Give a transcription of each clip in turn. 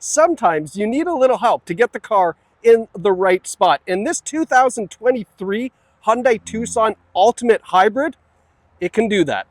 sometimes you need a little help to get the car in the right spot. And this 2023 Hyundai Tucson Ultimate Hybrid, it can do that.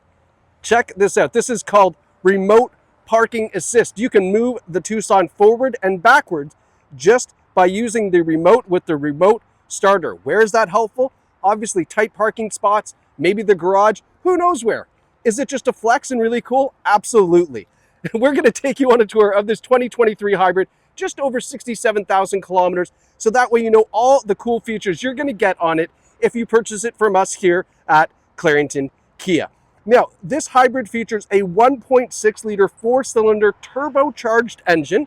Check this out. This is called Remote Parking Assist. You can move the Tucson forward and backwards just by using the remote with the remote starter. Where is that helpful? Obviously tight parking spots, maybe the garage, who knows where. Is it just a flex and really cool? Absolutely. We're going to take you on a tour of this 2023 hybrid, just over 67,000 kilometers. So that way you know all the cool features you're going to get on it if you purchase it from us here at Clarington Kia. Now, this hybrid features a 1.6 liter 4-cylinder turbocharged engine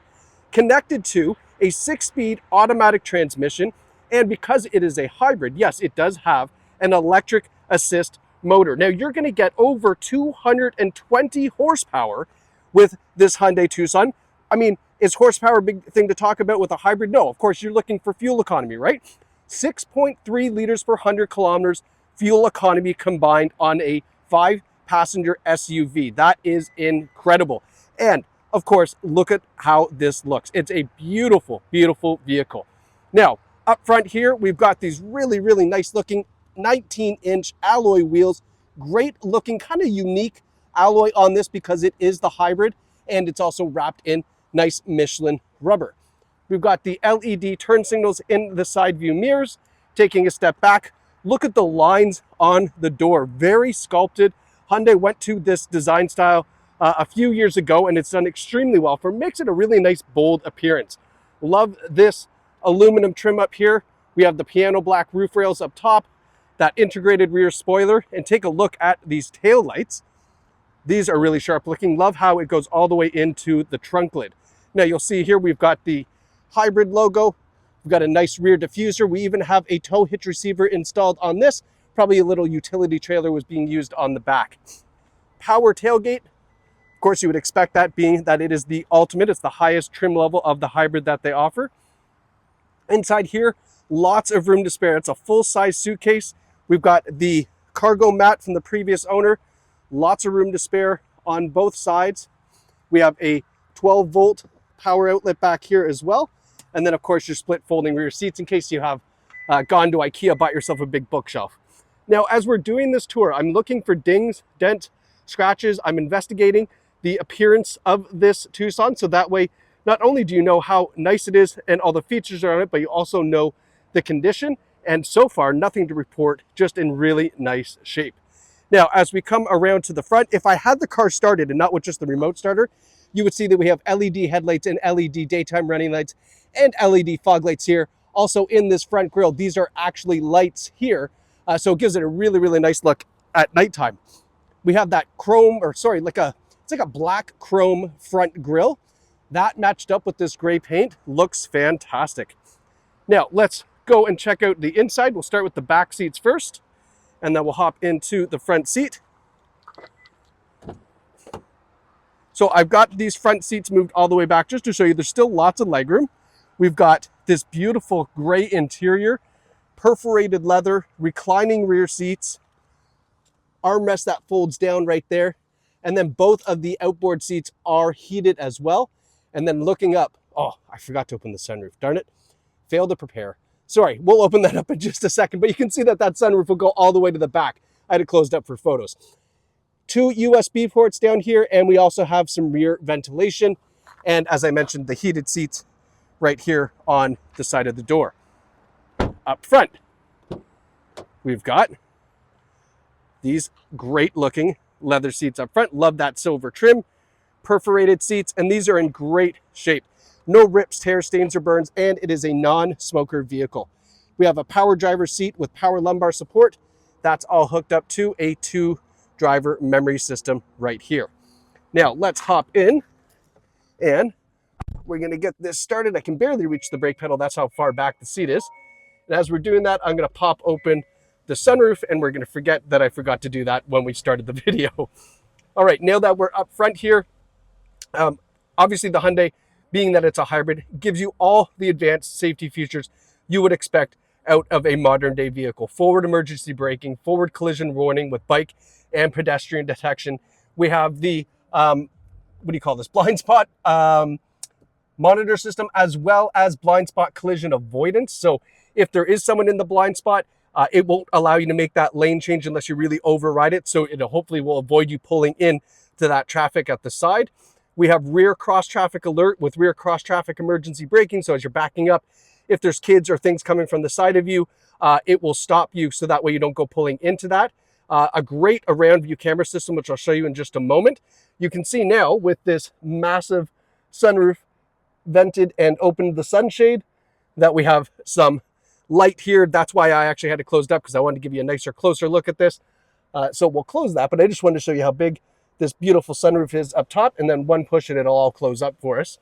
connected to a 6-speed automatic transmission. And because it is a hybrid, yes, it does have an electric assist motor. Now, you're going to get over 220 horsepower with this Hyundai Tucson. I mean, is horsepower a big thing to talk about with a hybrid? No, of course, you're looking for fuel economy, right? 6.3 liters per 100 kilometers fuel economy combined on a 5-passenger SUV. That is incredible. And of course, look at how this looks. It's a beautiful, beautiful vehicle. Now, up front here, we've got these really, really nice looking 19-inch alloy wheels. Great looking, kind of unique alloy on this because it is the hybrid, and it's also wrapped in nice Michelin rubber. We've got the LED turn signals in the side view mirrors. Taking a step back, look at the lines on the door. Very sculpted. Hyundai went to this design style a few years ago, and it's done extremely well makes it a really nice, bold appearance. Love this aluminum trim up here. We have the piano black roof rails up top, that integrated rear spoiler, and take a look at these tail lights. These are really sharp looking. Love how it goes all the way into the trunk lid. Now you'll see here we've got the hybrid logo. We've got a nice rear diffuser. We even have a tow hitch receiver installed on this. Probably a little utility trailer was being used on the back. Power tailgate. Of course, you would expect that, being that it is the ultimate. It's the highest trim level of the hybrid that they offer. Inside here, lots of room to spare. It's a full-size suitcase. We've got the cargo mat from the previous owner. Lots of room to spare on both sides. We have a 12-volt power outlet back here as well. And then, of course, your split folding rear seats in case you have gone to IKEA, bought yourself a big bookshelf. Now, as we're doing this tour, I'm looking for dings, dents, scratches. I'm investigating the appearance of this Tucson, so that way, not only do you know how nice it is and all the features are on it, but you also know the condition. And so far, nothing to report, just in really nice shape. Now, as we come around to the front, if I had the car started and not with just the remote starter, you would see that we have LED headlights and LED daytime running lights and LED fog lights here. Also in this front grille, these are actually lights here. So it gives it a really, really nice look at nighttime. We have that chrome, or sorry, it's like a black chrome front grille. That matched up with this gray paint looks fantastic. Now let's go and check out the inside. We'll start with the back seats first, and then we'll hop into the front seat. So I've got these front seats moved all the way back just to show you there's still lots of legroom. We've got this beautiful gray interior, perforated leather, reclining rear seats, armrest that folds down right there. And then both of the outboard seats are heated as well. And then looking up, oh, I forgot to open the sunroof, darn it. Failed to prepare. Sorry, we'll open that up in just a second, but you can see that that sunroof will go all the way to the back. I had it closed up for photos. 2 USB ports down here, and we also have some rear ventilation. And as I mentioned, the heated seats right here on the side of the door. Up front, we've got these great looking leather seats up front. Love that silver trim, perforated seats, and these are in great shape. No rips, tears, stains, or burns, and it is a non-smoker vehicle. We have a power driver seat with power lumbar support. That's all hooked up to a 2-driver memory system right here. Now let's hop in, and we're gonna get this started. I can barely reach the brake pedal. That's how far back the seat is. And as we're doing that, I'm gonna pop open the sunroof, and we're gonna forget that I forgot to do that when we started the video. All right, now that we're up front here, obviously the Hyundai, being that it's a hybrid, gives you all the advanced safety features you would expect out of a modern day vehicle. Forward emergency braking, forward collision warning with bike and pedestrian detection. We have the, what do you call this, blind spot monitor system, as well as blind spot collision avoidance. So if there is someone in the blind spot, it won't allow you to make that lane change unless you really override it. So it hopefully will avoid you pulling in to that traffic at the side. We have rear cross traffic alert with rear cross traffic emergency braking. So as you're backing up, if there's kids or things coming from the side of you, it will stop you so that way you don't go pulling into that. A great around view camera system, which I'll show you in just a moment. You can see now with this massive sunroof vented and opened the sunshade that we have some light here. That's why I actually had it closed up, because I wanted to give you a nicer, closer look at this. So we'll close that, but I just wanted to show you how big this beautiful sunroof is up top, and then one push and it'll all close up for us.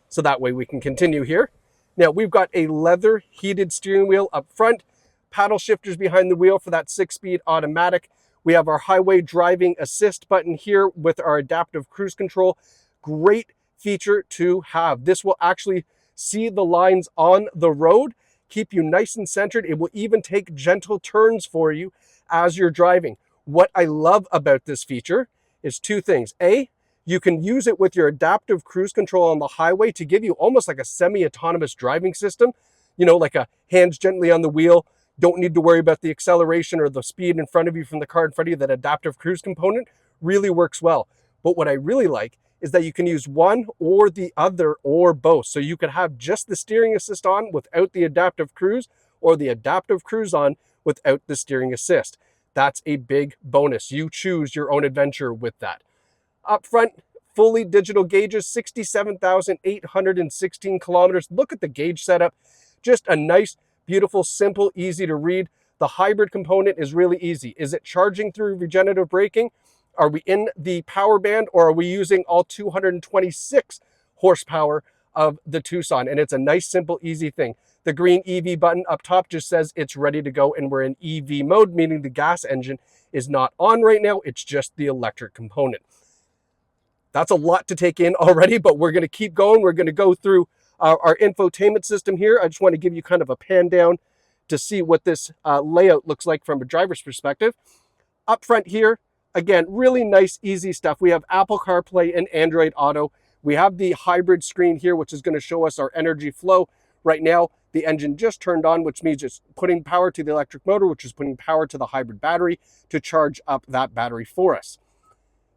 So that way we can continue here. Now we've got a leather heated steering wheel up front, paddle shifters behind the wheel for that 6-speed automatic. We have our highway driving assist button here with our adaptive cruise control. Great feature to have. This will actually see the lines on the road, keep you nice and centered. It will even take gentle turns for you as you're driving. What I love about this feature is two things. A, you can use it with your adaptive cruise control on the highway to give you almost like a semi-autonomous driving system, you know, like a hands gently on the wheel. Don't need to worry about the acceleration or the speed in front of you from the car in front of you. That adaptive cruise component really works well. But what I really like is that you can use one or the other or both. So you could have just the steering assist on without the adaptive cruise, or the adaptive cruise on without the steering assist. That's a big bonus. You choose your own adventure with that. Up front, fully digital gauges, 67,816 kilometers. Look at the gauge setup. Just a nice, beautiful, simple, easy to read. The hybrid component is really easy. Is it charging through regenerative braking? Are we in the power band, or are we using all 226 horsepower of the Tucson? And it's a nice, simple, easy thing. The green EV button up top just says it's ready to go, and we're in EV mode, meaning the gas engine is not on right now. It's just the electric component. That's a lot to take in already, but we're going to keep going. We're going to go through our infotainment system here. I just want to give you kind of a pan down to see what this layout looks like from a driver's perspective. Up front here, again, really nice, easy stuff. We have Apple CarPlay and Android Auto. We have the hybrid screen here, which is going to show us our energy flow. Right now, the engine just turned on, which means it's putting power to the electric motor, which is putting power to the hybrid battery to charge up that battery for us.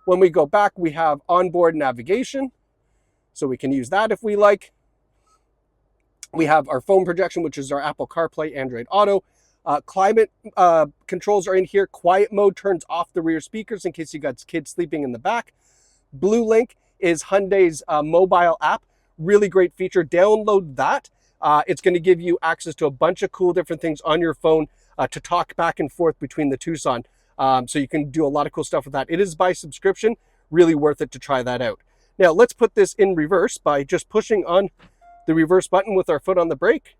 When we go back, we have onboard navigation, so we can use that if we like. We have our phone projection, which is our Apple CarPlay, Android Auto. Climate controls are in here. Quiet mode turns off the rear speakers in case you got kids sleeping in the back. Blue Link is Hyundai's mobile app. Really great feature. Download that. It's going to give you access to a bunch of cool different things on your phone to talk back and forth between the Tucson. So you can do a lot of cool stuff with that. It is by subscription. Really worth it to try that out. Now let's put this in reverse by just pushing on the reverse button with our foot on the brake.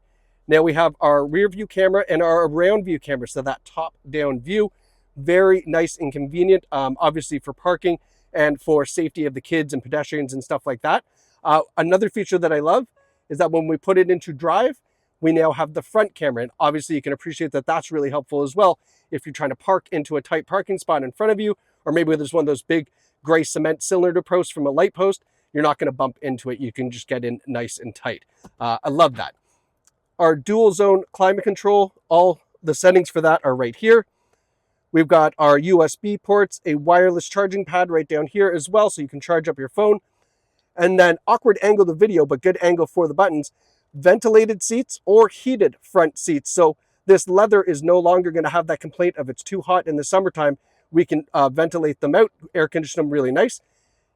Now we have our rear view camera and our around view camera. So that top down view, very nice and convenient, obviously for parking and for safety of the kids and pedestrians and stuff like that. Another feature that I love is that when we put it into drive, we now have the front camera. And obviously you can appreciate that that's really helpful as well. If you're trying to park into a tight parking spot in front of you, or maybe there's one of those big gray cement cylinder posts from a light post, you're not going to bump into it. You can just get in nice and tight. I love that. Our dual zone climate control, all the settings for that are right here. We've got our USB ports, a wireless charging pad right down here as well, so you can charge up your phone. And then awkward angle to video, but good angle for the buttons. Ventilated seats or heated front seats. So this leather is no longer going to have that complaint of it's too hot in the summertime. We can ventilate them out, air condition them really nice.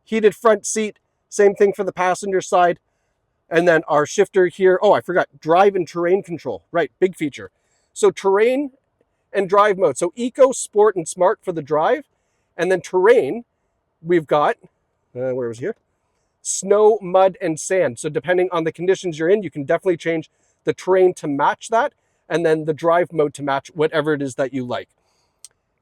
Heated front seat, same thing for the passenger side. And then our shifter here. Oh, I forgot, drive and terrain control. Right, big feature. So terrain and drive mode. So eco, sport, and smart for the drive. And then terrain, we've got, where was it here? Snow, mud, and sand. So depending on the conditions you're in, you can definitely change the terrain to match that, and then the drive mode to match whatever it is that you like.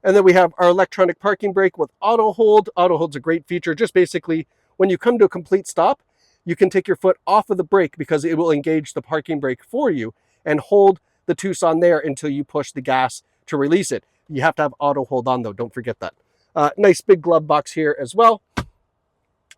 And then we have our electronic parking brake with auto hold. Auto hold's a great feature. Just basically, when you come to a complete stop, you can take your foot off of the brake because it will engage the parking brake for you and hold the Tucson there until you push the gas to release it. You have to have auto hold on though, don't forget that. Nice big glove box here as well.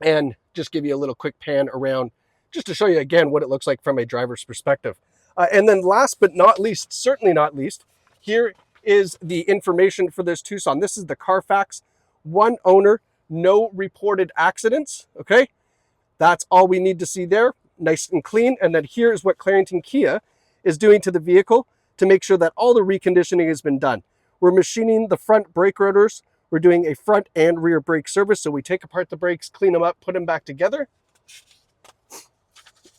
And just give you a little quick pan around just to show you again what it looks like from a driver's perspective. And then last but not least, certainly not least, here is the information for this Tucson. This is the Carfax, 1 owner, no reported accidents, okay? That's all we need to see there, nice and clean. And then here is what Clarington Kia is doing to the vehicle to make sure that all the reconditioning has been done. We're machining the front brake rotors. We're doing a front and rear brake service. So we take apart the brakes, clean them up, put them back together.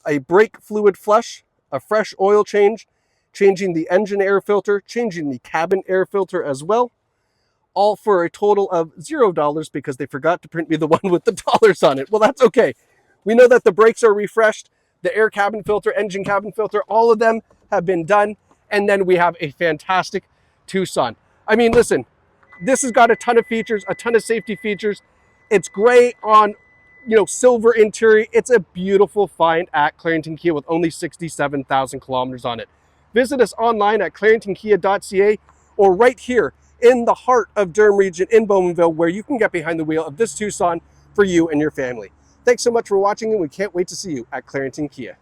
A brake fluid flush, a fresh oil change, changing the engine air filter, changing the cabin air filter as well. All for a total of $0 because they forgot to print me the one with the dollars on it. Well, that's okay. We know that the brakes are refreshed, the air cabin filter, engine cabin filter, all of them have been done. And then we have a fantastic Tucson. I mean, listen, this has got a ton of features, a ton of safety features. It's gray on, silver interior. It's a beautiful find at Clarington Kia with only 67,000 kilometers on it. Visit us online at claringtonkia.ca or right here in the heart of Durham region in Bowmanville, where you can get behind the wheel of this Tucson for you and your family. Thanks so much for watching, and we can't wait to see you at Clarington Kia.